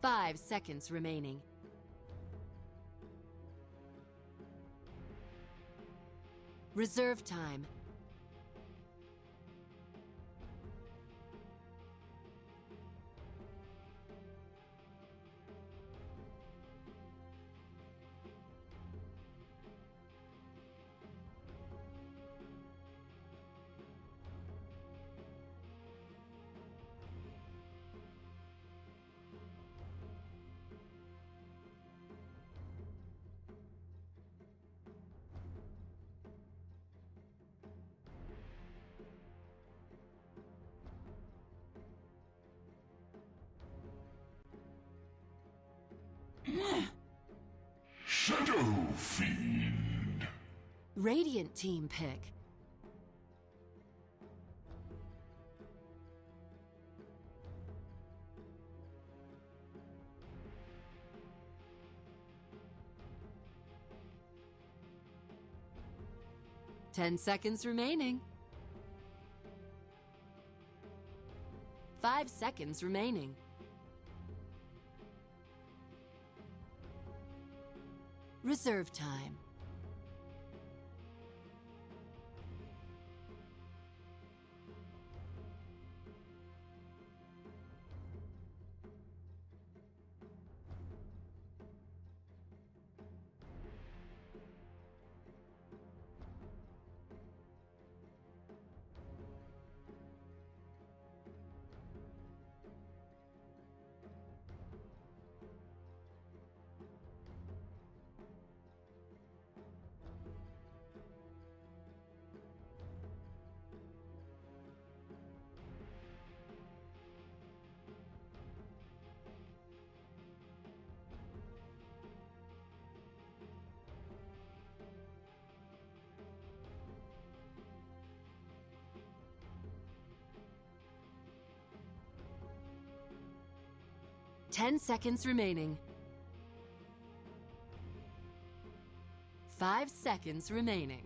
5 seconds remaining. Reserve time. Shadow Fiend. Radiant team pick. Ten seconds remaining. 5 seconds remaining. Reserve time. Ten seconds remaining. 5 seconds remaining.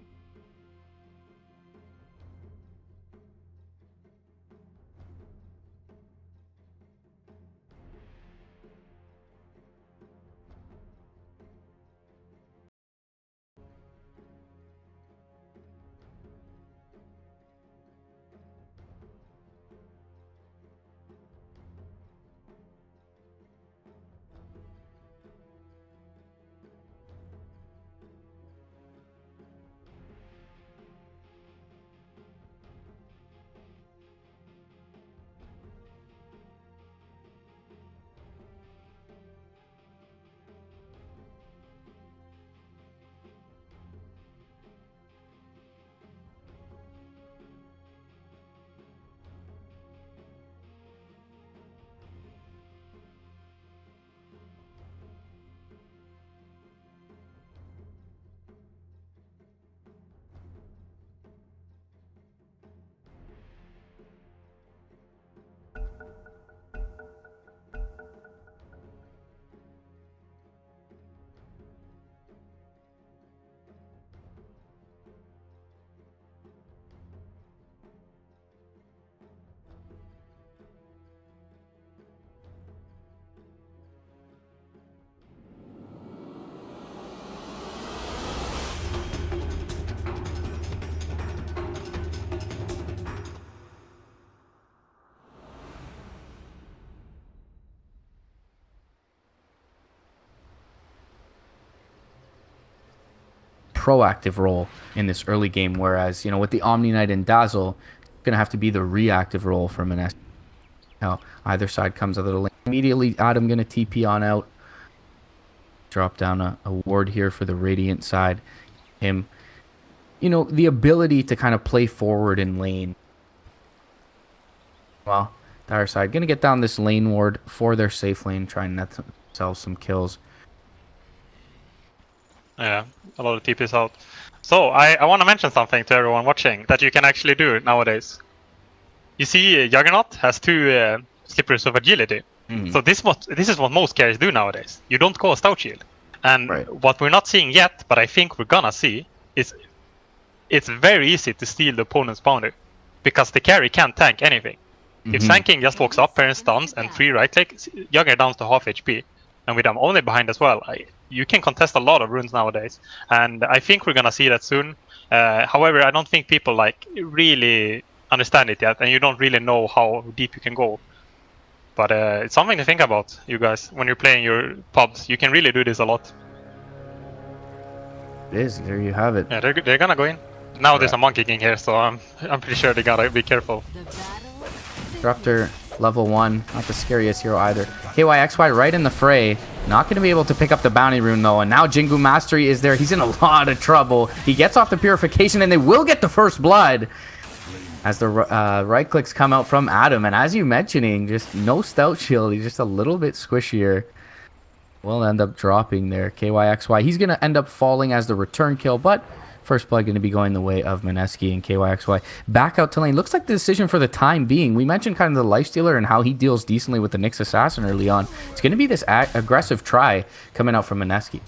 Proactive role in this early game, whereas with the Omni Knight and Dazzle, it's gonna have to be the reactive role for Mineski. Now either side comes out of the lane immediately. Adam gonna TP on out, drop down a ward here for the Radiant side. Him, the ability to kind of play forward in lane. Well, the other side gonna get down this lane ward for their safe lane, try and net themselves some kills. Yeah, a lot of TPs out. So I want to mention something to everyone watching that you can actually do nowadays. You see, Juggernaut has 2 slippers of agility. So this is what most carries do nowadays. You don't go a stout shield. And what we're not seeing yet, but I think we're gonna see, is it's very easy to steal the opponent's boundary because the carry can't tank anything. If Sanking just walks up here and stuns and 3 right click, Jugger downs to half HP. And with them only behind as well, you can contest a lot of runes nowadays. And I think we're gonna see that soon. However, I don't think people like really understand it yet, and you don't really know how deep you can go. But it's something to think about, you guys, when you're playing your pubs. You can really do this a lot. It is. There you have it. Yeah, they're gonna go in. Now there's a Monkey King here, so I'm pretty sure they gotta be careful. The battle Disruptor, level 1. Not the scariest hero either. KYXY right in the fray. Not going to be able to pick up the bounty rune though. And now Jingu Mastery is there. He's in a lot of trouble. He gets off the purification and they will get the first blood. As the right clicks come out from Adam. And as you mentioning, just no stout shield. He's just a little bit squishier. Will end up dropping there. KYXY. He's going to end up falling as the return kill. But first blood going to be going the way of Mineski and KYXY. Back out to lane. Looks like the decision for the time being. We mentioned kind of the lifestealer and how he deals decently with the Nyx Assassin early on. It's going to be this aggressive try coming out from Mineski.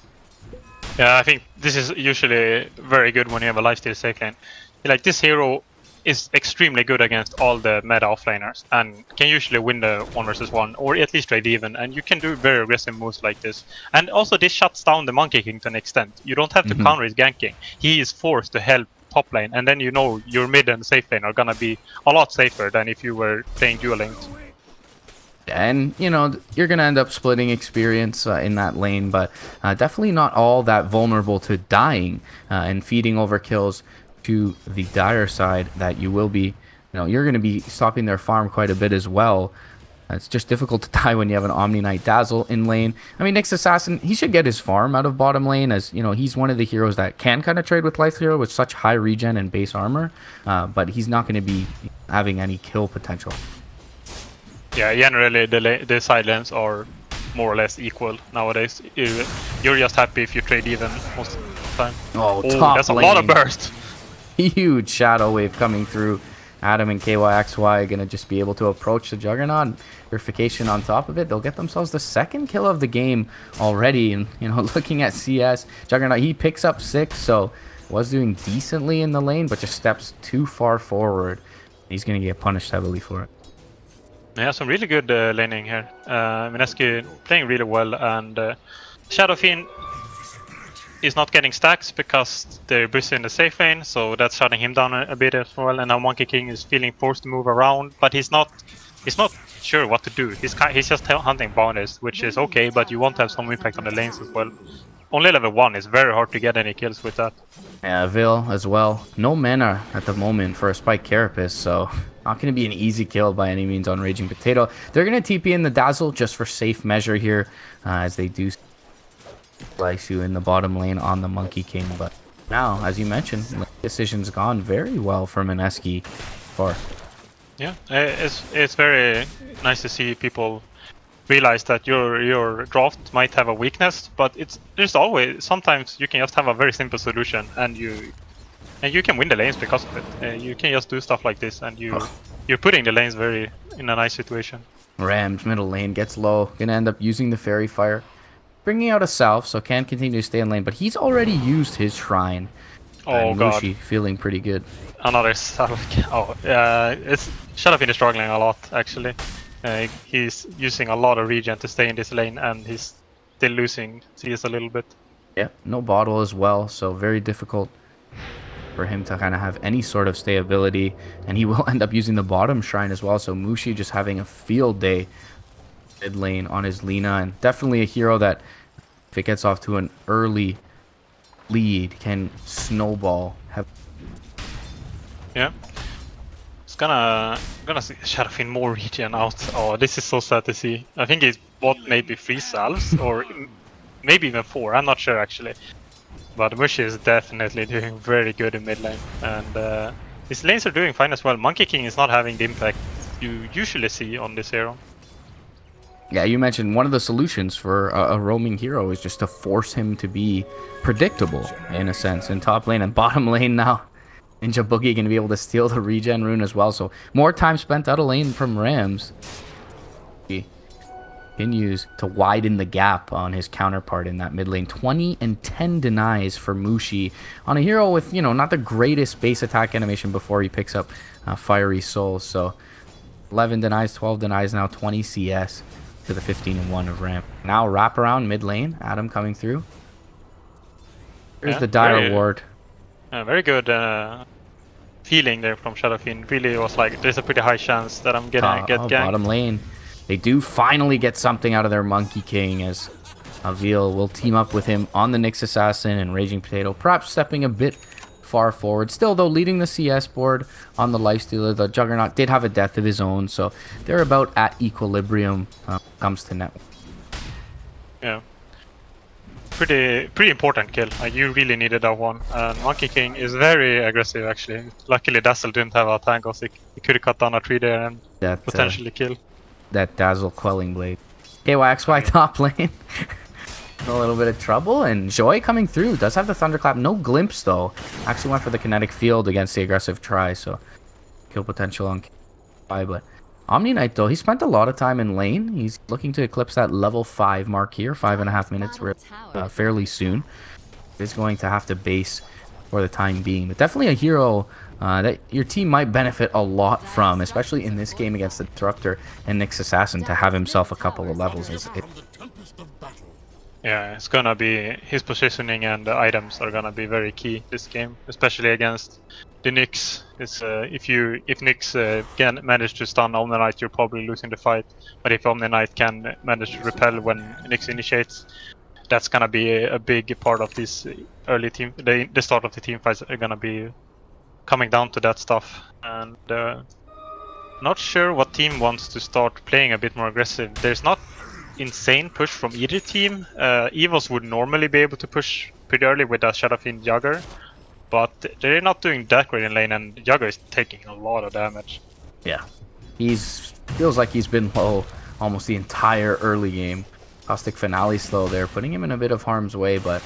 Yeah, I think this is usually very good when you have a lifesteal safe lane. Like, this hero is extremely good against all the meta offlaners and can usually win the 1 versus 1 or at least trade even, and you can do very aggressive moves like this. And also this shuts down the Monkey King to an extent. You don't have to counter his ganking. He is forced to help top lane, and then you know your mid and safe lane are gonna be a lot safer than if you were playing dual lanes. And, you know, you're going to end up splitting experience in that lane, but definitely not all that vulnerable to dying and feeding over kills to the dire side that you will be, you're going to be stopping their farm quite a bit as well. It's just difficult to die when you have an Omni Knight Dazzle in lane. I mean, Nyx Assassin, he should get his farm out of bottom lane, as, he's one of the heroes that can kind of trade with Life Hero with such high regen and base armor, but he's not going to be having any kill potential. Yeah, generally the side lanes are more or less equal nowadays. You're just happy if you trade even most of the time. Oh, top that's a lane. lot of burst. Huge shadow wave coming through. Adam and KYXY are going to just be able to approach the Juggernaut. Purification on top of it. They'll get themselves the second kill of the game already. And, looking at CS, Juggernaut, he picks up 6, so was doing decently in the lane, but just steps too far forward. He's going to get punished heavily for it. Yeah, some really good laning here. Mineski playing really well, and Shadow Fiend is not getting stacks because they're busy in the safe lane, so that's shutting him down a bit as well. And now Monkey King is feeling forced to move around, but he's not sure what to do. He's just hunting bounties, which is okay, but you want to have some impact on the lanes as well. Only level 1 is very hard to get any kills with that. Yeah, Vil as well. No mana at the moment for a Spike Carapace, so not going to be an easy kill by any means on Raging Potato. They're going to TP in the Dazzle just for safe measure here, as they do slice you in the bottom lane on the Monkey King. But now, as you mentioned, decision's gone very well for Mineski far. Yeah, it's very nice to see people realize that your draft might have a weakness, but there's always, sometimes you can just have a very simple solution and you can win the lanes because of it. You can just do stuff like this, and you're putting the lanes in a nice situation. Rams middle lane gets low, gonna end up using the Fairy Fire, bringing out a Self, so can continue to stay in lane, but he's already used his Shrine. Oh god, Mushi feeling pretty good. Another Self. Oh, it's Shadow Fiend is struggling a lot actually. He's using a lot of regen to stay in this lane, and he's still losing CS a little bit. Yeah, no bottle as well, so very difficult for him to kind of have any sort of stayability, and he will end up using the bottom shrine as well. So Mushi just having a field day mid lane on his Lina, and definitely a hero that if it gets off to an early lead can snowball. Yeah. Gonna see Shadow Fiend more regen out. Oh, this is so sad to see. I think he's bought maybe 3 salves or maybe even 4. I'm not sure actually. But Mushi is definitely doing very good in mid lane, and his lanes are doing fine as well. Monkey King is not having the impact you usually see on this hero. Yeah, you mentioned one of the solutions for a roaming hero is just to force him to be predictable in a sense in top lane and bottom lane now. Ninja Boogie going to be able to steal the regen rune as well. So more time spent out of lane from Rams. He continues to widen the gap on his counterpart in that mid lane. 20 and 10 denies for Mushi on a hero with, not the greatest base attack animation before he picks up Fiery Soul. So 11 denies, 12 denies, now 20 CS to the 15 and 1 of ramp. Now wrap around mid lane. Adam coming through. Here's the dire ward. Very good feeling there from Shadowfiend. Really was like, there's a pretty high chance that I'm gonna get ganked. Bottom lane. They do finally get something out of their Monkey King as Avil will team up with him on the Nyx Assassin and Raging Potato, perhaps stepping a bit far forward. Still, though, leading the CS board on the Lifestealer. The Juggernaut did have a death of his own, so they're about at equilibrium comes to net. Yeah. Pretty important kill. You really needed that one. And Monkey King is very aggressive, actually. Luckily, Dazzle didn't have a tango, so he could have cut down a tree there and potentially kill. That Dazzle Quelling Blade. KYXY top lane. A little bit of trouble, and Joy coming through. Does have the Thunderclap. No glimpse, though. Actually went for the Kinetic Field against the aggressive try, so kill potential on KYXY. But Omni Knight, though, he spent a lot of time in lane. He's looking to eclipse that level 5 mark here. 5.5 minutes fairly soon. He's going to have to base for the time being. But definitely a hero that your team might benefit a lot from, especially in this game against the Disruptor and Nyx Assassin, to have himself a couple of levels. Yeah, it's gonna be his positioning and the items are gonna be very key this game, especially against the Nyx. It's if Nyx can manage to stun Omni Knight, you're probably losing the fight. But if Omni Knight can manage to repel when Nyx initiates, that's gonna be a big part of this early team. The start of the team fights are gonna be coming down to that stuff. And not sure what team wants to start playing a bit more aggressive. There's not insane push from either team. Evos would normally be able to push pretty early with a Shadowfiend Jugger, but they're not doing that great in lane, and Jugger is taking a lot of damage. Yeah, feels like he's been low almost the entire early game. Caustic Finale slow there, putting him in a bit of harm's way, but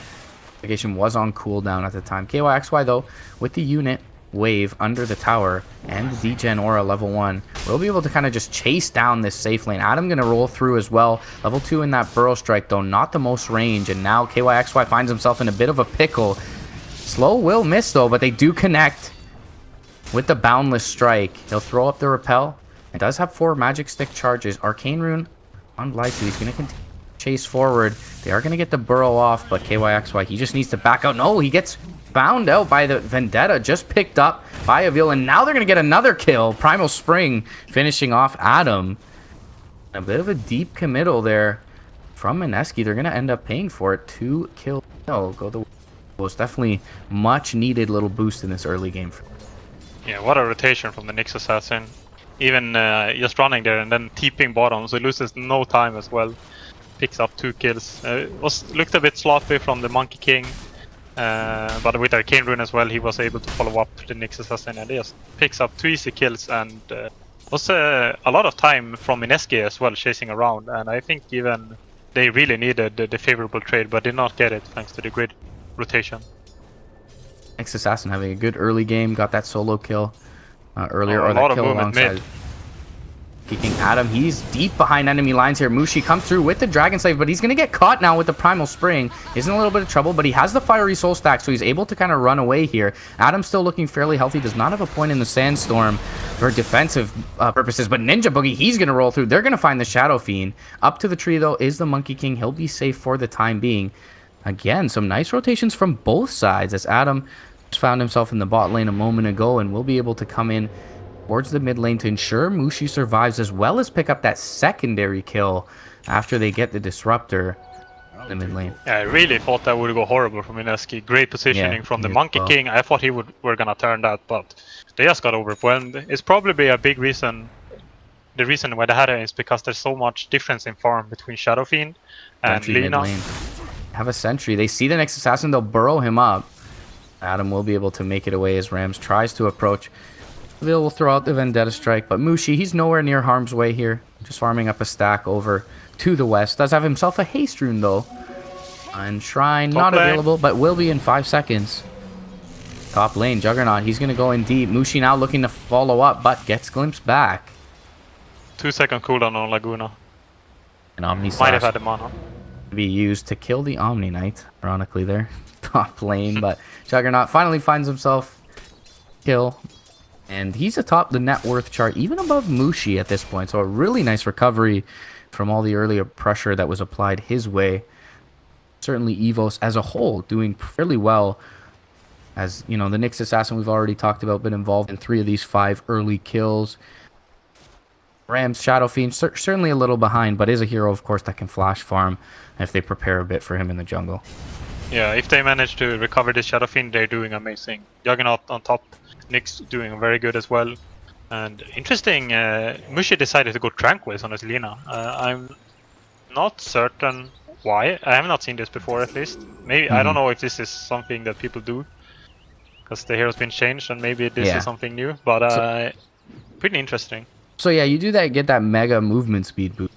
application was on cooldown at the time. KYXY, though, with the unit wave under the tower and the Degen Aura level 1, we'll be able to kind of just chase down this safe lane. Adam gonna roll through as well. Level 2 in that Burrow Strike, though, not the most range, and now KYXY finds himself in a bit of a pickle. Slow will miss, though, but they do connect with the Boundless Strike. He'll throw up the Repel. It does have 4 Magic Stick charges. Arcane Rune on Blythe, he's gonna continue chase forward. They are gonna get the Burrow off, but KYXY, he just needs to back out. No, he gets found out by the Vendetta, just picked up by Avil, and now they're going to get another kill. Primal Spring finishing off Adam. A bit of a deep committal there from Mineski. They're going to end up paying for it. 2 kills. No, go the was definitely much needed little boost in this early game. Yeah, what a rotation from the Nyx Assassin. Even just running there and then TPing bottom, so he loses no time as well. Picks up 2 kills. Looked a bit sloppy from the Monkey King. But with Arcane Rune as well, he was able to follow up the Nyx Assassin, and he just picks up 2 easy kills, and was a lot of time from Mineski as well, chasing around. And I think even they really needed the favorable trade, but did not get it thanks to the grid rotation. Nyx Assassin having a good early game, got that solo kill earlier, or that kill alongside. Kicking Adam, he's deep behind enemy lines here. Mushi comes through with the Dragon Slave, but he's going to get caught now with the Primal Spring. He's in a little bit of trouble, but he has the Fiery Soul stack, so he's able to kind of run away here. Adam's still looking fairly healthy, does not have a point in the Sandstorm for defensive purposes, but Ninja Boogie, he's going to roll through. They're going to find the Shadow Fiend. Up to the tree, though, is the Monkey King. He'll be safe for the time being. Again, some nice rotations from both sides, as Adam just found himself in the bot lane a moment ago and will be able to come in towards the mid lane to ensure Mushi survives, as well as pick up that secondary kill after they get the Disruptor in the mid lane. Yeah, I really thought that would go horrible from Mineski. Great positioning from the Monkey King. I thought were gonna turn that, but they just got overwhelmed. It's probably a big reason. The reason why they had it is because there's so much difference in farm between Shadowfiend and Lina. Have a sentry. They see the Nyx Assassin, they'll burrow him up. Adam will be able to make it away as Rams tries to approach. Vil will throw out the Vendetta Strike, but Mushi, he's nowhere near harm's way here. Just farming up a stack over to the west. Does have himself a Haste Rune, though. And Shrine, not available, but will be in 5 seconds. Top lane, Juggernaut, he's going to go in deep. Mushi now looking to follow up, but gets glimpsed back. 2-second cooldown on Laguna. And Omni might have had the mana. Be used to kill the Omni Knight, ironically there. Top lane, but Juggernaut finally finds himself kill. And he's atop the net worth chart, even above Mushi at this point. So a really nice recovery from all the earlier pressure that was applied his way. Certainly Evos as a whole doing fairly well. As, you know, the Nyx Assassin we've already talked about, been involved in 3 of these 5 early kills. Ram's Shadow Fiend, certainly a little behind, but is a hero, of course, that can flash farm if they prepare a bit for him in the jungle. Yeah, if they manage to recover this Shadow Fiend, they're doing amazing. Juggernaut on top, Nyx doing very good as well. And interesting, Mushi decided to go Tranquils on his Lina. I'm not certain why. I have not seen this before, at least. Maybe I don't know if this is something that people do, because the hero's been changed, and maybe this is something new. But pretty interesting. So yeah, you do that, get that mega movement speed boost.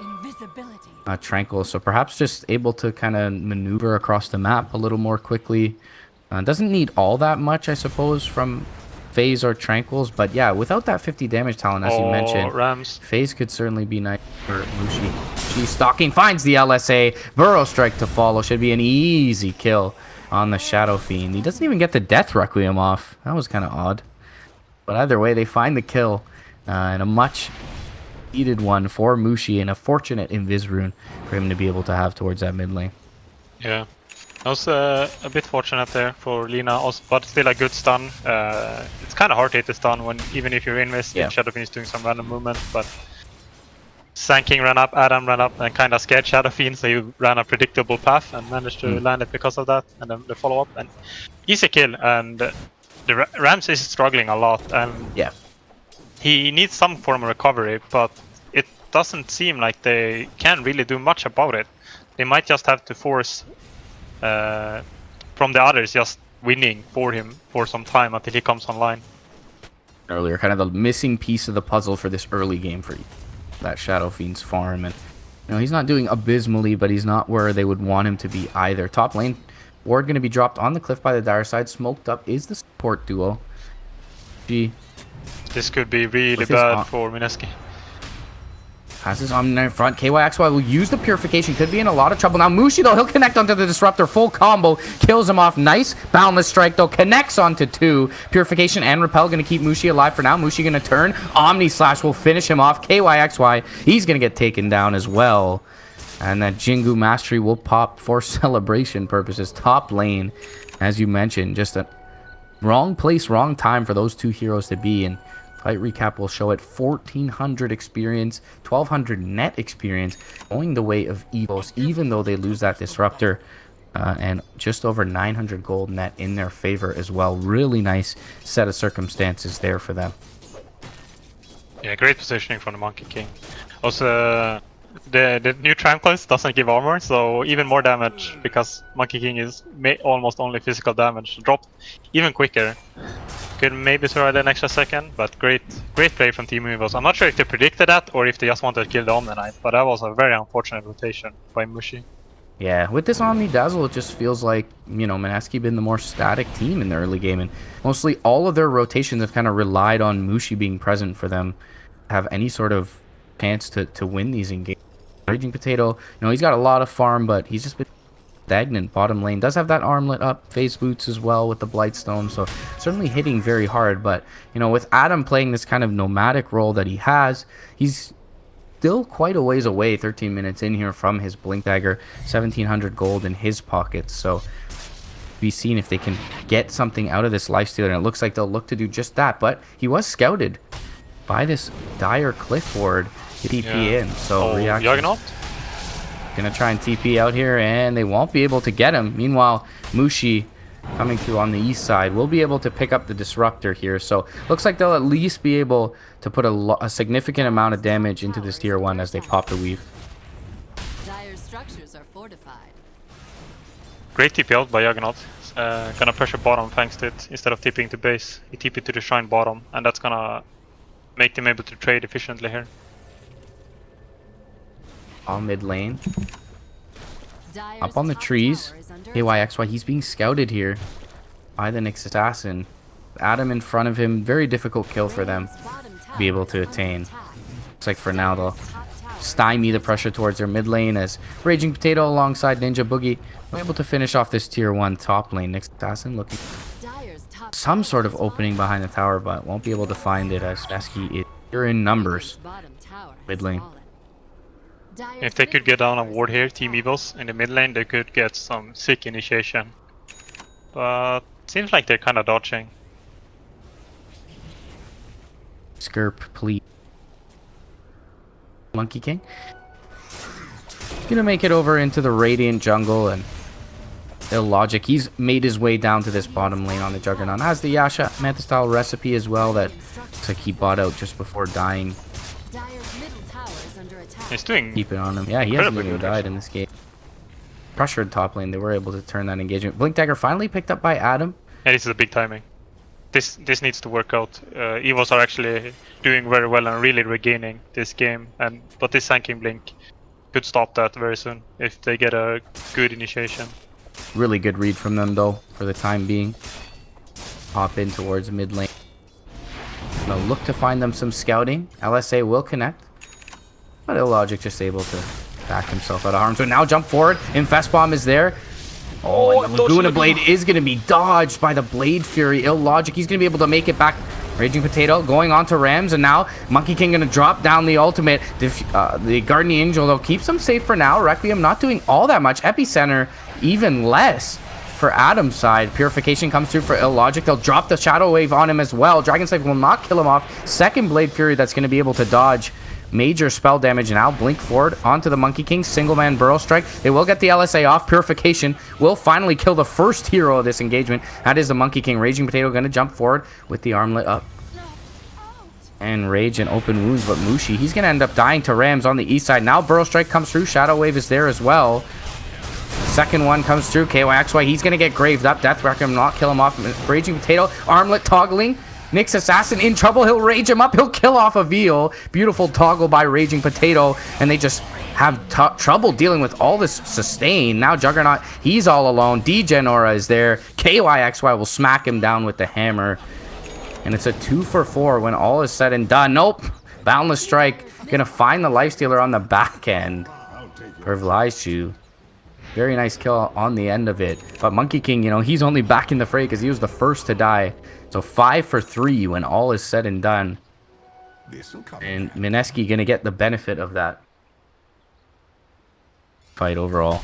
Invisibility. Tranquil, so perhaps just able to kind of maneuver across the map a little more quickly. Doesn't need all that much, I suppose, from FaZe or Tranquils, but yeah, without that 50 damage talent, as you mentioned, Rams. FaZe could certainly be nice for Mushi. She's stalking, finds the LSA, Burrow Strike to follow, should be an easy kill on the Shadow Fiend. He doesn't even get the Death Requiem off. That was kind of odd. But either way, they find the kill, and a much needed one for Mushi, and a fortunate Invis rune for him to be able to have towards that mid lane. Yeah, I was a bit fortunate there for Lina, also, but still a good stun. It's kind of hard to hit the stun when, even if you're Invis, Shadow Fiend is doing some random movement, but Sanking ran up, Adam ran up, and kind of scared Shadow Fiend, so he ran a predictable path and managed to land it because of that, and then the follow-up, and easy kill, and the Rams is struggling a lot, and he needs some form of recovery, but it doesn't seem like they can really do much about it. They might just have to force from the others just winning for him for some time until he comes online. Earlier, kind of the missing piece of the puzzle for this early game for that Shadow Fiend's farm, and you know, he's not doing abysmally, but he's not where they would want him to be either. Top lane, Ward going to be dropped on the cliff by the Dire side. Smoked up is the support duo. This could be really bad for Mineski. Has his Omni in front. KYXY will use the Purification. Could be in a lot of trouble. Now Mushi, though, he'll connect onto the Disruptor. Full combo. Kills him off. Nice Boundless Strike, though. Connects onto 2. Purification and Repel going to keep Mushi alive for now. Mushi going to turn. Omni Slash will finish him off. KYXY, he's going to get taken down as well. And that Jingu Mastery will pop for celebration purposes. Top lane, as you mentioned, just a wrong place, wrong time for those 2 heroes to be in. Fight recap will show it 1,400 experience, 1,200 net experience, going the way of Evos, even though they lose that Disruptor, and just over 900 gold net in their favor as well. Really nice set of circumstances there for them. Yeah, great positioning from the Monkey King. Also, the new Tranquils doesn't give armor, so even more damage, because Monkey King is almost only physical damage. Dropped even quicker. Could maybe survive an extra second, but great play from Team Evos. I'm not sure if they predicted that or if they just wanted to kill the Omni Knight, but that was a very unfortunate rotation by Mushi. Yeah, with this Omni Dazzle, it just feels like, you know, Mineski been the more static team in the early game, and mostly all of their rotations have kind of relied on Mushi being present for them to have any sort of chance to win these engagements. Raging Potato, you know, he's got a lot of farm, but he's just been stagnant. Bottom lane does have that armlet up, phase boots as well with the Blightstone, so certainly hitting very hard. But you know, with Adam playing this kind of nomadic role that he has, he's still quite a ways away, 13 minutes in here from his Blink Dagger, 1,700 gold in his pockets. So be seen if they can get something out of this lifestealer, and it looks like they'll look to do just that. But he was scouted by this Dire Cliff Ward to TP in, so Juggernaut gonna try and TP out here, and they won't be able to get him. Meanwhile, Mushi coming through on the east side will be able to pick up the Disruptor here, so looks like they'll at least be able to put a significant amount of damage into this tier 1 as they pop the weave. Dire's structures are fortified. Great TP out by Juggernaut. Gonna pressure bottom thanks to it. Instead of TPing to base, he TP to the shrine bottom, and that's gonna make them able to trade efficiently here. All mid lane. Up on the trees. KYXY, he's being scouted here by the Nyx Assassin. Adam in front of him. Very difficult kill for them to be able to attain. Looks like for now they'll stymie the pressure towards their mid lane as Raging Potato alongside Ninja Boogie will be able to finish off this tier 1 top lane. Nyx Assassin looking some sort of opening behind the tower, but won't be able to find it as Mineski is here in numbers. Bottom tower has Mid lane. fallen. Dire's If they could get down a middle ward tower here, is Team under Evos, in the mid lane, they could get some sick initiation. But seems like they're kind of dodging. Skirp, please. Monkey King. Gonna make it over into the Radiant jungle and Illogic. He's made his way down to this bottom lane on the Juggernaut. Has the Yasha Manta style recipe as well that looks like he bought out just before dying. Dire's middle tower is under attack. He's doing Keep it on him. Yeah, he hasn't incredibly even good, died in this game. Pressured top lane. They were able to turn that engagement. Blink Dagger finally picked up by Adam. Yeah, this is a big timing. This needs to work out. Evos are actually doing very well and really regaining this game, but this Sanking Blink could stop that very soon if they get a good initiation. Really good read from them though for the time being. Hop in towards mid lane. Gonna look to find them some scouting. LSA will connect, but Illogic just able to back himself out of harm. So now jump forward. Infest Bomb is there. Oh, and the Laguna Blade is going to be dodged by the Blade Fury. Illogic, he's going to be able to make it back. Raging Potato going on to Rams, and now Monkey King going to drop down the ultimate. The Guardian Angel, though, keeps him safe for now. Requiem not doing all that much. Epicenter, even less for Adam's side. Purification comes through for Illogic. They'll drop the Shadow Wave on him as well. Dragon Slave will not kill him off. Second Blade Fury that's going to be able to dodge major spell damage. Now blink forward onto the Monkey King. Single man Burrow Strike. They will get the LSA off. Purification will finally kill the first hero of this engagement. That is the Monkey King. Raging Potato going to jump forward with the armlet up. And Rage and open wounds, but Mushi, he's going to end up dying to Rams on the east side. Now Burrow Strike comes through. Shadow Wave is there as well. Second one comes through. KYXY, he's going to get graved up. Death Requiem not kill him off. Raging Potato, armlet toggling. Nyx Assassin in trouble. He'll rage him up. He'll kill off a Veal. Beautiful toggle by Raging Potato. And they just have trouble dealing with all this sustain. Now Juggernaut, he's all alone. Degenora is there. KYXY will smack him down with the hammer. And it's a 2-for-4 when all is said and done. Nope. Boundless Strike. Gonna find the Lifestealer on the back end. Pervlaishu. Very nice kill on the end of it. But Monkey King, you know, he's only back in the fray because he was the first to die. So 5-for-3 when all is said and done. And Mineski gonna get the benefit of that fight overall.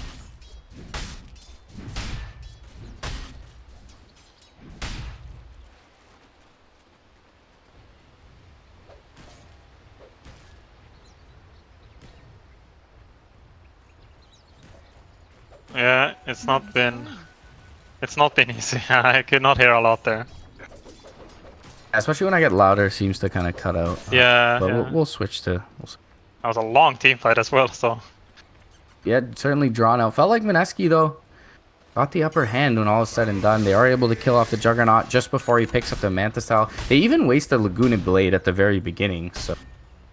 Yeah, it's not been easy. I could not hear a lot there. Especially when I get louder, it seems to kind of cut out. Yeah, But yeah. we'll switch to... That was a long team fight as well, so Yeah, certainly drawn out. Felt like Mineski, though, got the upper hand when all is said and done. They are able to kill off the Juggernaut just before he picks up the Manta style. They even waste the Laguna Blade at the very beginning, so...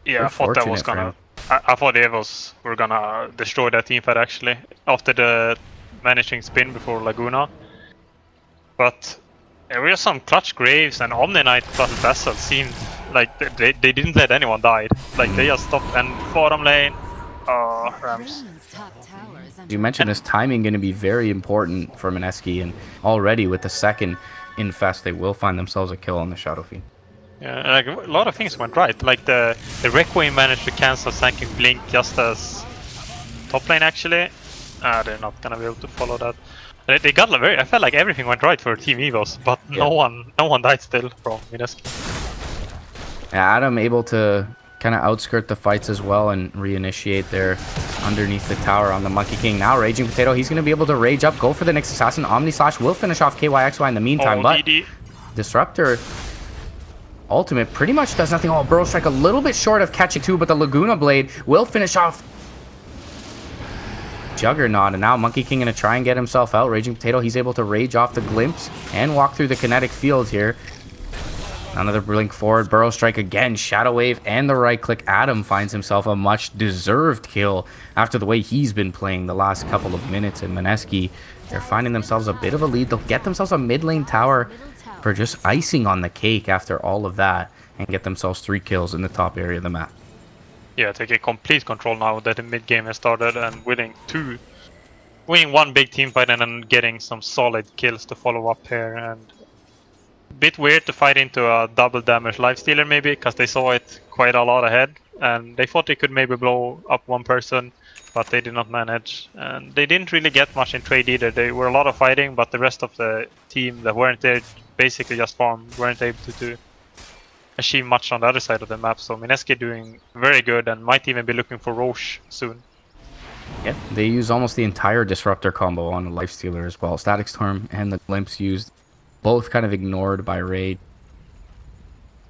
yeah, I thought that was gonna. I thought the Evos were gonna destroy that team fight actually after the vanishing spin before Laguna. But there were some clutch Graves and Omni Knight plus Vessel seemed like they didn't let anyone die. Like they just stopped. And bottom lane, Rams. Radiant's top tower is under You mentioned this timing going to be very important for Mineski, and already with the second infest, they will find themselves a kill on the Shadow Fiend. Yeah, like a lot of things went right. Like the Requiem managed to cancel Sanking Blink just as top lane actually. They're not gonna be able to follow that. They got very. I felt like everything went right for Team Evos, but Yeah. no one died still from Mineski. Yeah, Adam able to kind of outskirt the fights as well and reinitiate there underneath the tower on the Monkey King. Now Raging Potato, he's going to be able to rage up, go for the Nyx Assassin. Omni Slash will finish off KYXY in the meantime, but DD. Disruptor ultimate pretty much does nothing. Oh, Burrow Strike a little bit short of catching two, but the Laguna Blade will finish off Juggernaut. And now Monkey King going to try and get himself out. Raging Potato, he's able to rage off the glimpse and walk through the kinetic field here. Another blink forward. Burrow Strike again. Shadow Wave and the right click. Adam finds himself a much deserved kill after the way he's been playing the last couple of minutes. And Mineski, they're finding themselves a bit of a lead. They'll get themselves a mid lane tower for just icing on the cake after all of that and get themselves 3 kills in the top area of the map. Yeah, take a complete control now that the mid game has started and winning one big team fight and then getting some solid kills to follow up here. And Bit weird to fight into a double damage lifestealer maybe, because they saw it quite a lot ahead, and they thought they could maybe blow up one person, but they did not manage. And they didn't really get much in trade either. They were a lot of fighting, but the rest of the team that weren't there basically just farmed, weren't able to achieve much on the other side of the map. So Mineski doing very good and might even be looking for Roche soon. Yeah, they use almost the entire Disruptor combo on the Lifestealer as well. Static Storm and the Glimpse used, both kind of ignored by Raid.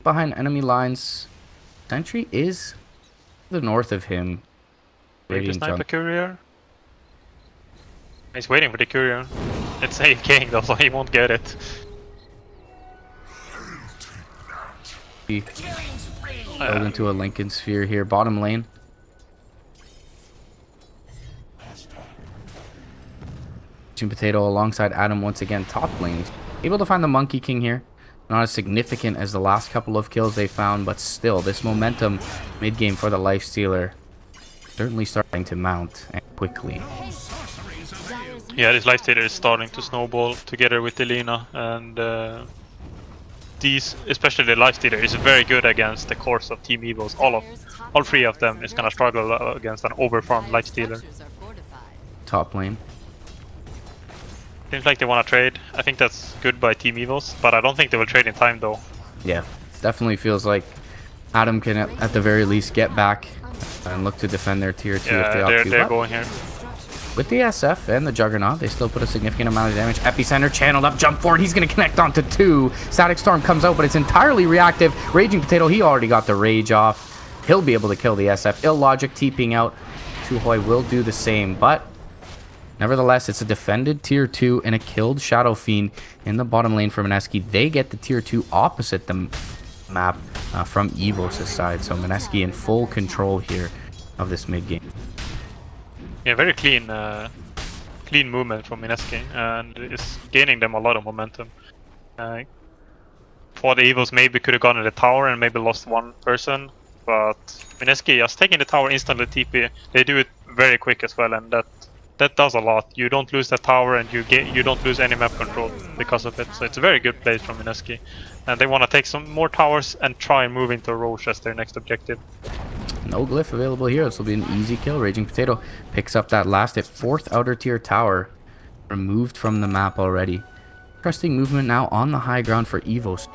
Behind enemy lines, Sentry is to the north of him. Maybe Radiant sniper jump. courier. He's waiting for the courier. It's AFKing though, so he won't get it. Build into a Lincoln Sphere here. Bottom lane. Potato alongside Adam once again top lane. Able to find the Monkey King here. Not as significant as the last couple of kills they found, but still this momentum mid game for the Lifestealer certainly starting to mount and quickly. Yeah, this Lifestealer is starting to snowball together with Elena, and these, especially the Lifestealer, is very good against the course of Team Evos. All three of them is gonna struggle against an overfarmed Lifestealer. Top lane. Seems like they want to trade. I think that's good by Team Evos, but I don't think they will trade in time though. Yeah, definitely feels like Adam can at the very least get back and look to defend their tier 2 if they Yeah, opt to. they're But going here. with the SF and the Juggernaut, they still put a significant amount of damage. Epicenter channeled up, jump forward, he's going to connect onto 2. Static Storm comes out, but it's entirely reactive. Raging Potato, he already got the rage off. He'll be able to kill the SF. Illogic TPing out. Tuhoi will do the same, but nevertheless, it's a defended tier 2 and a killed Shadow Fiend in the bottom lane for Mineski. They get the tier 2 opposite the map from Evos' side. So Mineski in full control here of this mid game. Yeah, very clean movement from Mineski, and is gaining them a lot of momentum. For the Evos, maybe could have gone to the tower and maybe lost one person, but Mineski just taking the tower instantly TP. They do it very quick as well, and that does a lot. You don't lose that tower, and you don't lose any map control because of it. So it's a very good play from Mineski, and they want to take some more towers and try and move into Roche as their next objective. No glyph available here. This will be an easy kill. Raging Potato picks up that last 4th outer tier tower, removed from the map already. Interesting movement now on the high ground for Evos.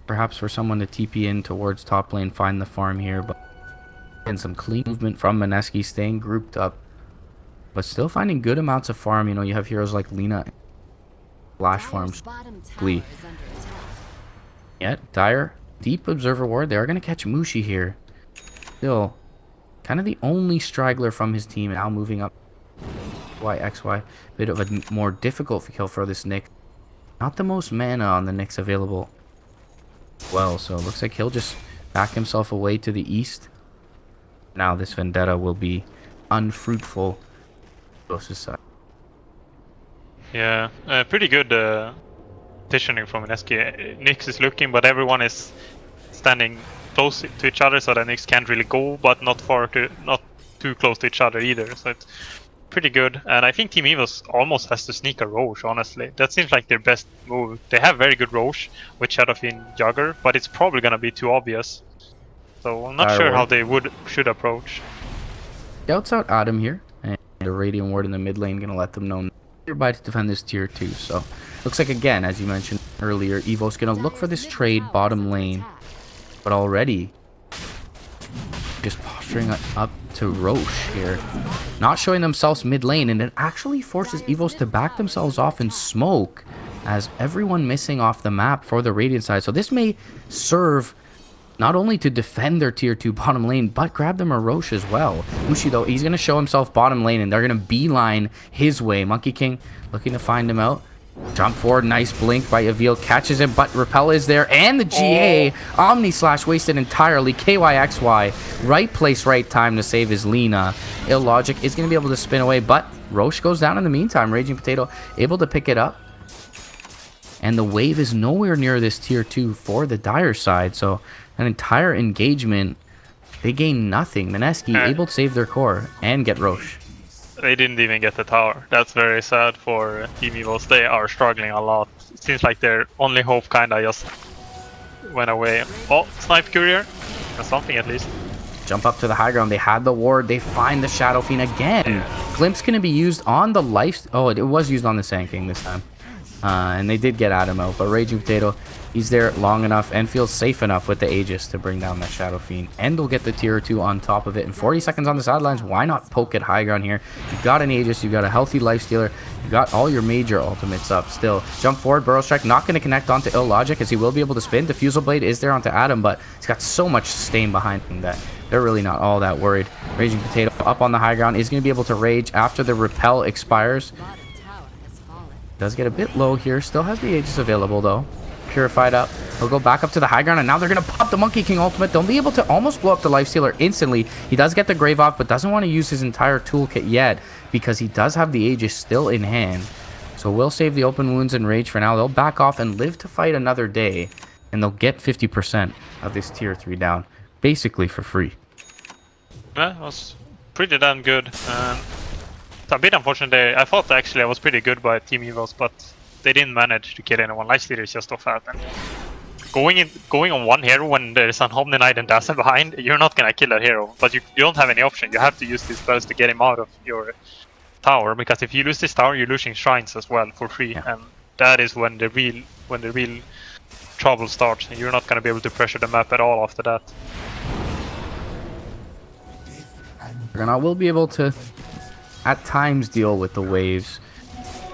Perhaps for someone to TP in towards top lane, find the farm here, but and some clean movement from Mineski, staying grouped up, but still finding good amounts of farm. You know, you have heroes like Lena, Flash farms, Glee. Yet Dire, deep observer ward. They are going to catch Mushi here. Still, kind of the only straggler from his team now moving up. YXY, bit of a more difficult kill for this Nyx. Not the most mana on the Nyx available. Well, so it looks like he'll just back himself away to the east. Now this vendetta will be unfruitful. Yeah, pretty good positioning from Mineski. Nyx is looking, but everyone is standing close to each other, so that Nyx can't really go, but not too close to each other either. So it's pretty good, and I think Team Evos almost has to sneak a Roche, honestly. That seems like their best move. They have very good Roche with Shadow Fiend Jugger, but it's probably gonna be too obvious. So I'm not sure how they should approach. Scouts out Adam here, and the Radiant Ward in the mid lane gonna let them know nearby to defend this tier 2. So looks like, again, as you mentioned earlier, Evo's gonna look for this trade bottom lane, but already just posturing up to Roche here, not showing themselves mid lane, and it actually forces Evos to back themselves off in smoke, as everyone missing off the map for the Radiant side. So this may serve not only to defend their tier 2 bottom lane, but grab them a Roche as well. Mushi, though, he's going to show himself bottom lane, and they're going to beeline his way. Monkey King looking to find him out. Jump forward, nice blink by Avil, catches him, but Repel is there, and the GA. Omni Slash wasted entirely. KYXY, right place, right time to save his Lena. Illogic is going to be able to spin away, but Roche goes down in the meantime. Raging Potato able to pick it up. And the wave is nowhere near this tier 2 for the Dire side, so an entire engagement, they gain nothing. Mineski able to save their core and get Roche. They didn't even get the tower. That's very sad for Team Evos. They are struggling a lot. It seems like their only hope kinda just went away. Oh, Snipe Courier. That's something at least. Jump up to the high ground. They had the ward. They find the Shadow Fiend again. Glimpse going to be used on the life. Oh, it was used on the Sand King this time. And they did get Adam out. But Raging Potato, he's there long enough and feels safe enough with the Aegis to bring down that Shadow Fiend. And they'll get the tier 2 on top of it. And 40 seconds on the sidelines. Why not poke at high ground here? You've got an Aegis. You've got a healthy Lifestealer. You've got all your major ultimates up still. Jump forward. Burrow Strike not going to connect onto Illogic as he will be able to spin. Diffusal Blade is there onto Adam, but he's got so much sustain behind him that they're really not all that worried. Raging Potato up on the high ground is going to be able to rage after the repel expires. Bottom tower has fallen. Does get a bit low here. Still has the Aegis available though. Purified up. He'll go back up to the high ground, and now they're going to pop the Monkey King ultimate. They'll be able to almost blow up the Lifestealer instantly. He does get the Grave off, but doesn't want to use his entire toolkit yet because he does have the Aegis still in hand. So we'll save the open wounds and rage for now. They'll back off and live to fight another day, and they'll get 50% of this tier 3 down basically for free. Yeah, it was pretty damn good. It's a bit unfortunate. I thought actually I was pretty good by Team Evos, but they didn't manage to kill anyone. Lifestealer is just so fat. And going on one hero when there's an Omni Knight and Dazzle behind, you're not gonna kill that hero. But you don't have any option. You have to use these spells to get him out of your tower, because if you lose this tower, you're losing shrines as well for free, and that is when the real trouble starts. And you're not gonna be able to pressure the map at all after that. Juggernaut will be able to, at times, deal with the waves.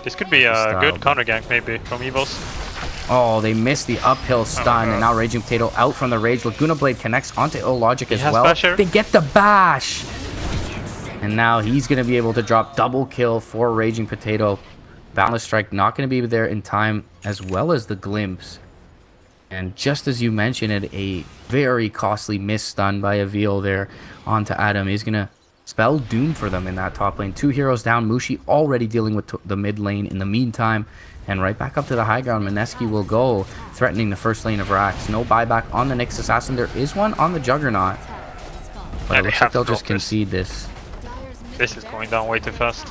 This could be a good counter gank maybe from Evos. Oh, they missed the uphill stun, and now Raging Potato out from the rage. Laguna Blade connects onto Illogic as well. Basher. They get the bash! And now he's going to be able to drop double kill for Raging Potato. Boundless Strike not going to be there in time, as well as the Glimpse. And just as you mentioned it, a very costly miss stun by Avil there onto Adam is going to spell doom for them in that top lane. 2 heroes down. Mushi already dealing with the mid lane in the meantime. And right back up to the high ground, Mineski will go, threatening the first lane of Rax. No buyback on the Nyx Assassin. There is one on the Juggernaut. But it looks like they'll just concede this. This is going down way too fast.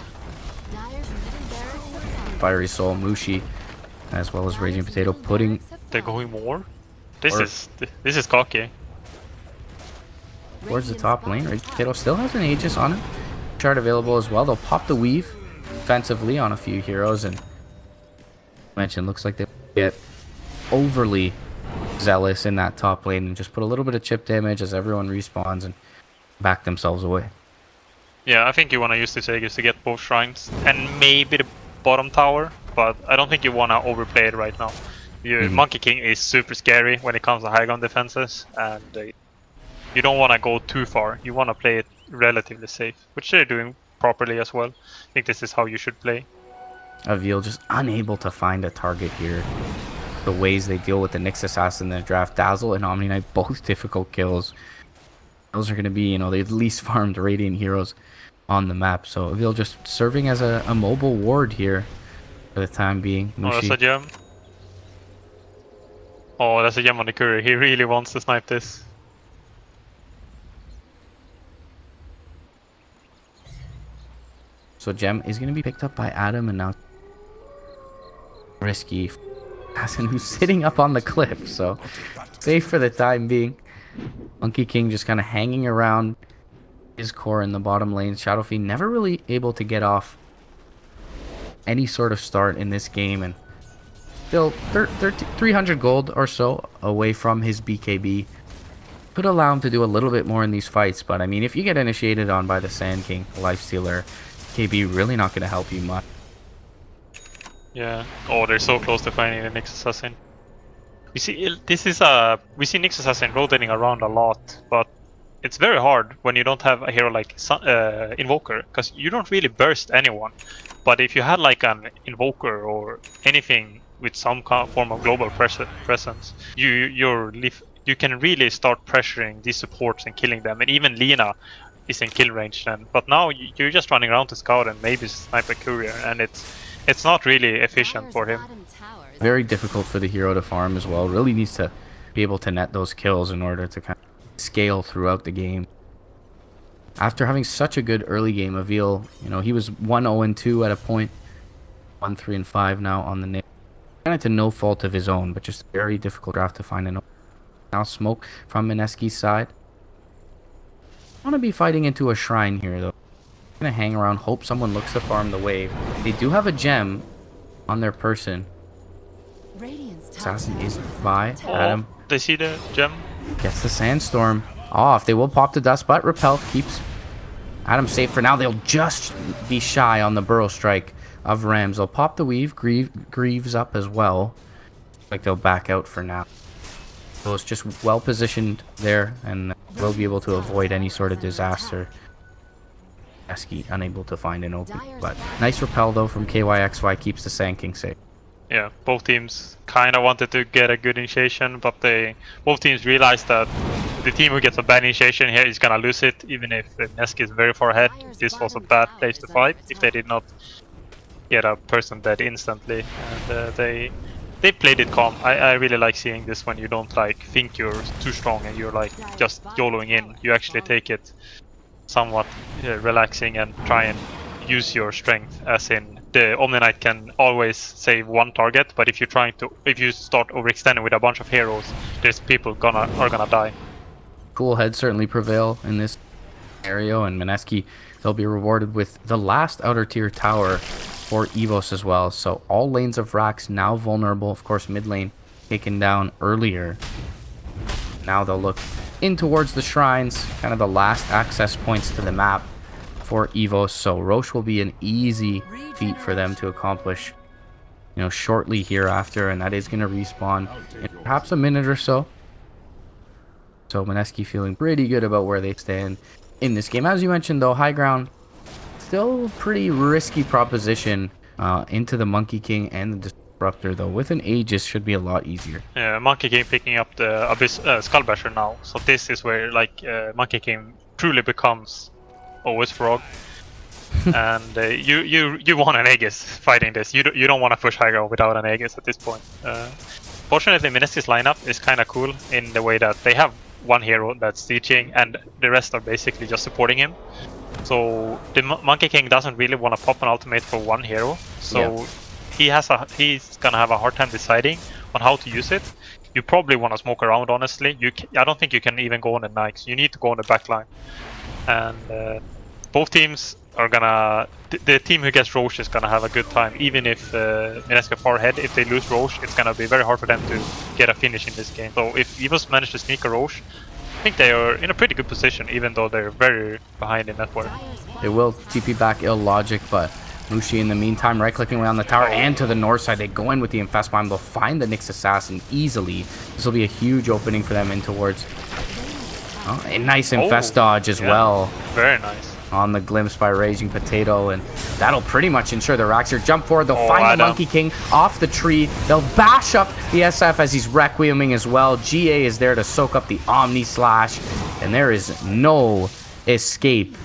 Dyer's middle barracks have fallen. Fiery Soul, Mushi, as well as Raging Potato putting... They're going more? This is cocky. towards the top lane. Raging Potato still has an Aegis on him. Chart available as well. They'll pop the weave defensively on a few heroes, and mentioned looks like they get overly zealous in that top lane and just put a little bit of chip damage as everyone respawns and back themselves away. Yeah, I think you want to use this Aegis to get both shrines and maybe the bottom tower, but I don't think you want to overplay it right now. Monkey King is super scary when it comes to high ground defenses, and you don't want to go too far. You want to play it relatively safe, which they're doing properly as well. I think this is how you should play. Avil just unable to find a target here. The ways they deal with the Nyx Assassin in the draft. Dazzle and Omni Knight, both difficult kills. Those are going to be, you know, the least farmed Radiant heroes on the map. So Avil just serving as a mobile ward here for the time being. Oh, that's a gem. Oh, that's a gem on the courier. He really wants to snipe this. So gem is going to be picked up by Adam, and now risky assassin who's sitting up on the cliff, so safe for the time being. Monkey King just kind of hanging around his core in the bottom lane. Shadow Fiend never really able to get off any sort of start in this game, and still 300 gold or so away from his BKB. Could allow him to do a little bit more in these fights, but I mean, if you get initiated on by the Sand King, Lifestealer, KB really not going to help you much. Yeah. Oh, they're so close to finding the Nyx Assassin. We see we see Nyx Assassin rotating around a lot, but it's very hard when you don't have a hero like Invoker, because you don't really burst anyone. But if you had like an Invoker or anything with some form of global presence, you can really start pressuring these supports and killing them. And even Lina is in kill range then. But now you're just running around to scout and maybe snipe a courier, and it's not really efficient for him. Very difficult for the hero to farm as well. Really needs to be able to net those kills in order to kind of scale throughout the game. after having such a good early game, Avil, you know, he was 1-0-2 at a point, 1-3-5 now on the nick. Kind of to no fault of his own, but just a very difficult draft to find an. Now smoke from Mineski's side. I want to be fighting into a shrine here though. Gonna hang around, hope someone looks to farm the wave. They do have a gem on their person. Assassin is by Adam. They see the gem. Gets the sandstorm off. They will pop the dust, but repel keeps Adam safe for now. They'll just be shy on the burrow strike of Rams. They'll pop the weave. Greaves up as well. Like they'll back out for now. So it's just well positioned there, and will be able to avoid any sort of disaster. Mineski unable to find an opening, but nice repel though from KYXY, keeps the Sand King safe. Yeah, both teams kind of wanted to get a good initiation, but both teams realized that the team who gets a bad initiation here is gonna lose it, even if Mineski is very far ahead. This was a bad place to fight if they did not get a person dead instantly, and they played it calm. I really like seeing this when you don't like think you're too strong and you're like just YOLOing in. You actually take it somewhat relaxing and try and use your strength, as in the Omni Knight can always save one target, but if you start overextending with a bunch of heroes, there's people are gonna die. Cool heads certainly prevail in this scenario, and Mineski, they'll be rewarded with the last outer tier tower for Evos as well. So all lanes of Rax now vulnerable. Of course, mid lane taken down earlier. Now they'll look in towards the shrines, kind of the last access points to the map for Evos. So Roche will be an easy feat for them to accomplish, you know, shortly hereafter, and that is going to respawn in perhaps a minute or so. So Mineski feeling pretty good about where they stand in this game. As you mentioned though, high ground still pretty risky proposition into the Monkey King and the Disruptor though. With an Aegis should be a lot easier. Yeah, Monkey King picking up the Abyss Skullbasher now, so this is where like Monkey King truly becomes OS Frog. And you want an Aegis fighting this. You don't want to push high ground without an Aegis at this point. Fortunately, Mineski's lineup is kind of cool in the way that they have one hero that's teaching and the rest are basically just supporting him. So the Monkey King doesn't really want to pop an ultimate for one hero, so yeah, he's gonna have a hard time deciding on how to use it. You probably want to smoke around, honestly. I don't think you can even go on the Nikes. You need to go on the backline. And both teams are gonna... The team who gets Roche is gonna have a good time, even if Mineski far ahead. If they lose Roche, it's gonna be very hard for them to get a finish in this game. So if Evos manage to sneak a Roche, I think they are in a pretty good position, even though they're very behind in network. They will TP back Illogic, but Mushi in the meantime right-clicking around the tower and to the north side. They go in with the Infest Bomb. They'll find the Nyx Assassin easily. This will be a huge opening for them in towards a nice Infest dodge as well. Very nice. On the glimpse by Raging Potato, and that'll pretty much ensure the Rax here. Jump forward, they'll find the Monkey King off the tree. They'll bash up the SF as he's Requieming as well. GA is there to soak up the Omni Slash, and there is no escape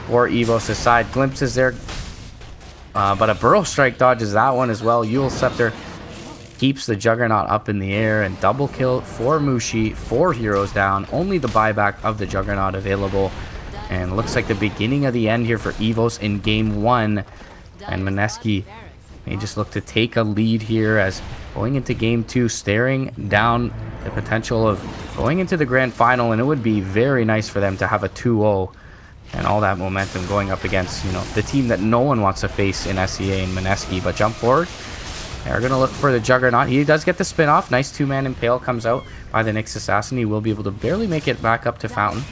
for Evos' side. Glimpse is there, but a Burrow Strike dodges that one as well. Yule Scepter keeps the Juggernaut up in the air, and double kill for Mushi. 4 heroes down, only the buyback of the Juggernaut available. And looks like the beginning of the end here for Evos in game 1. And Mineski may just look to take a lead here, as going into game 2, staring down the potential of going into the grand final. And it would be very nice for them to have a 2-0 and all that momentum going up against, you know, the team that no one wants to face in SEA and Mineski. But jump forward. They're going to look for the Juggernaut. He does get the spin off. Nice 2-man impale comes out by the Nyx Assassin. He will be able to barely make it back up to Fountain.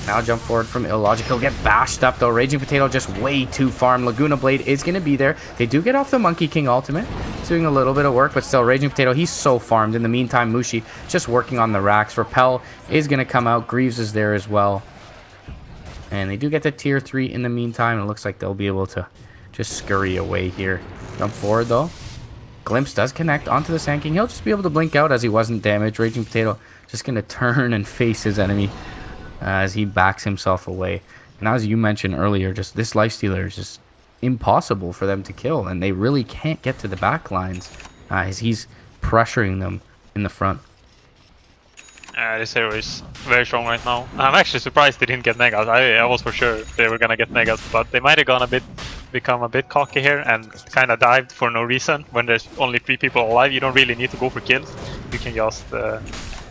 Now jump forward from Illogic. He'll get bashed up though. Raging Potato just way too far. Laguna Blade is going to be there. They do get off the Monkey King ultimate. It's doing a little bit of work, but still Raging Potato, he's so farmed. In the meantime, Mushi just working on the Rax. Repel is going to come out. Greaves is there as well. And they do get to tier 3 in the meantime. It looks like they'll be able to just scurry away here. Jump forward though. Glimpse does connect onto the Sand King. He'll just be able to blink out as he wasn't damaged. Raging Potato just going to turn and face his enemy as he backs himself away. And as you mentioned earlier, just this Lifestealer is just impossible for them to kill, and they really can't get to the back lines as he's pressuring them in the front. This hero is very strong right now. I'm actually surprised they didn't get Megas. I was for sure they were gonna get Megas, but they might have become a bit cocky here and kind of dived for no reason. When there's only 3 people alive, you don't really need to go for kills. You can just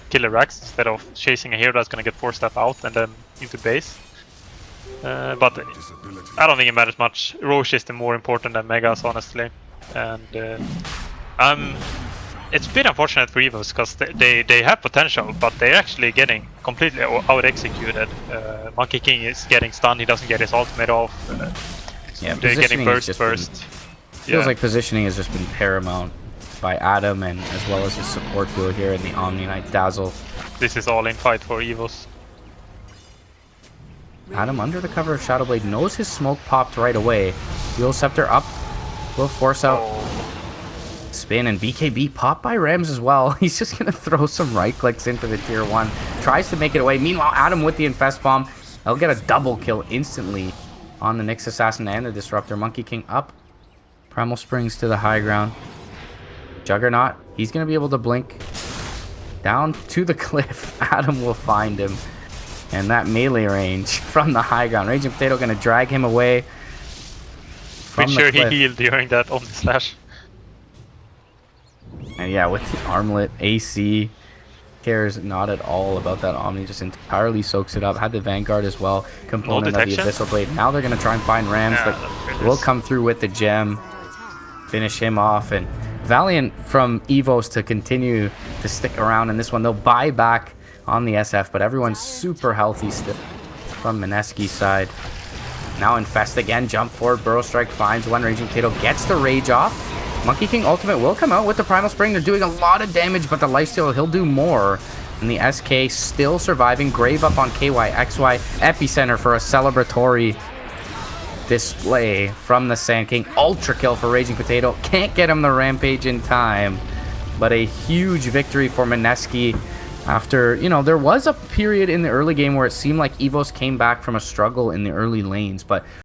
kill the Rex instead of chasing a hero that's gonna get 4-step out and then into base. But I don't think it matters much. Roche is the more important than Megas, honestly. And it's a bit unfortunate for Evos because they have potential, but they're actually getting completely out-executed. Monkey King is getting stunned, he doesn't get his ultimate off. Yeah, they're getting burst first. Feels like positioning has just been paramount by Adam and as well as his support duo here in the Omni Knight Dazzle. This is all-in fight for Evos. Adam under the cover of Shadowblade knows his smoke popped right away. Wheel Scepter up, will force out spin, and BKB popped by Rams as well. He's just gonna throw some right clicks into the tier 1. Tries to make it away. Meanwhile, Adam with the Infest Bomb. He'll get a double kill instantly on the Nyx Assassin and the Disruptor. Monkey King up. Primal Springs to the high ground. Juggernaut, he's gonna be able to blink down to the cliff. Adam will find him. And that melee range from the high ground. Raging Potato gonna drag him away. Pretty sure he healed during that Omni Slash. And yeah, with the armlet, AC cares not at all about that Omni, just entirely soaks it up. Had the Vanguard as well, component of the Abyssal Blade. Now they're going to try and find Rams that will come through with the gem, finish him off. And Valiant from Evos to continue to stick around in this one. They'll buy back on the SF, but everyone's super healthy still from Mineski's side. Now Infest again, jump forward, Burrow Strike finds one. Raging Potato gets the rage off. Monkey King ultimate will come out with the Primal Spring. They're doing a lot of damage, but the lifesteal, he'll do more. And the SK still surviving. Grave up on KY, XY, Epicenter for a celebratory display from the Sand King. Ultra kill for Raging Potato. Can't get him the Rampage in time. But a huge victory for Mineski. After, you know, there was a period in the early game where it seemed like Evos came back from a struggle in the early lanes, but